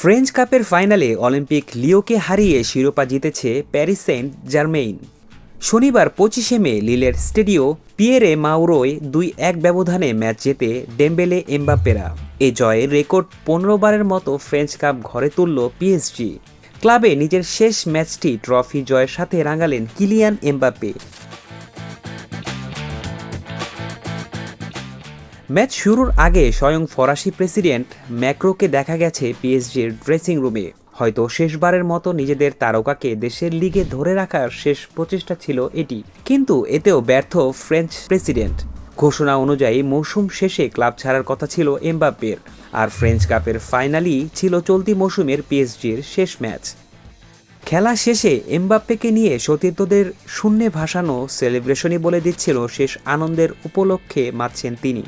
French কাপের ফাইনালে Olympic লিওকে হারিয়ে শিরোপা জিতেছে প্যারিস সেন্ট জার্মেইন। শনিবার ২৫শে মে লিলের স্টেডিও পিয়েরে মাউরোয় ২-১ ব্যবধানে ম্যাচ জেতে ডেম্বেলে এমবাপ্পেরা। এ জয়ে রেকর্ড ১৫ বারের মতো ফ্রেঞ্চ কাপ ঘরে তুলল পিএসজি। ক্লাবে নিজের শেষ ম্যাচটি ট্রফি জয়ের সাথে রাঙালেন কিলিয়ান এমবাপ্পে। ম্যাচ শুরুর আগে স্বয়ং ফরাসি প্রেসিডেন্ট ম্যাক্রোকে দেখা গেছে পিএসজির ড্রেসিং রুমে। হয়তো শেষবারের মতো নিজেদের তারকাকে দেশের লিগে ধরে রাখার শেষ প্রচেষ্টা ছিল এটি, কিন্তু এতেও ব্যর্থ ফ্রেঞ্চ প্রেসিডেন্ট। ঘোষণা অনুযায়ী মৌসুম শেষে ক্লাব ছাড়ার কথা ছিল এমবাপ্পের, আর ফ্রেঞ্চ কাপের ফাইনালই ছিল চলতি মৌসুমের পিএসজির শেষ ম্যাচ। খেলা শেষে এমবাপ্পেকে নিয়ে সতীর্থদের শূন্যে ভাসানো সেলিব্রেশনই বলে দিচ্ছিল শেষ আনন্দের উপলক্ষে মাতছেন তিনি।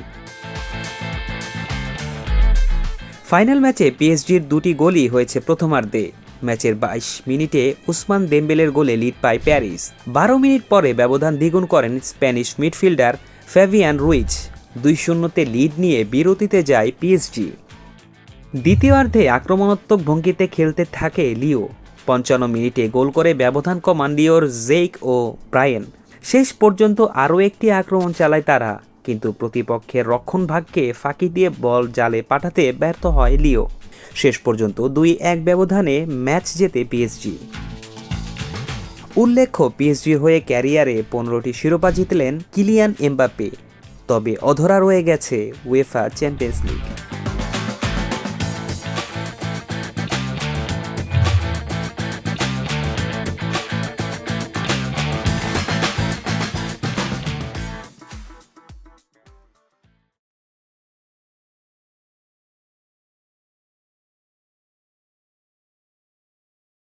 ফাইনাল ম্যাচে পিএসজির দুটি গোলই হয়েছে প্রথমার্ধে। ম্যাচের ২২ মিনিটে উসমান দেমবেলের গোলে লিড পায় প্যারিস। ১২ মিনিট পরে ব্যবধান দ্বিগুণ করেন স্প্যানিশ মিডফিল্ডার ফ্যাবিয়ান রুইজ। ২-০তে লিড নিয়ে বিরতিতে যায় পিএসজি। দ্বিতীয়ার্ধে আক্রমণাত্মক ভঙ্গিতে খেলতে থাকে লিও। ৫৫ মিনিটে গোল করে ব্যবধান কমান লিওর জেইক ও ব্রায়েন। শেষ পর্যন্ত আরও একটি আক্রমণ চালায় তারা, কিন্তু প্রতিপক্ষের রক্ষণভাগকে ফাঁকি দিয়ে বল জালে পাঠাতে ব্যর্থ হয় লিও। শেষ পর্যন্ত ২-১ ব্যবধানে ম্যাচ জেতে পিএসজি। উল্লেখ্য, পিএসজির হয়ে ক্যারিয়ারে ১৫টি শিরোপা জিতলেন কিলিয়ান এমবাপ্পে। তবে অধরা রয়ে গেছে উয়েফা চ্যাম্পিয়ন্স লিগ।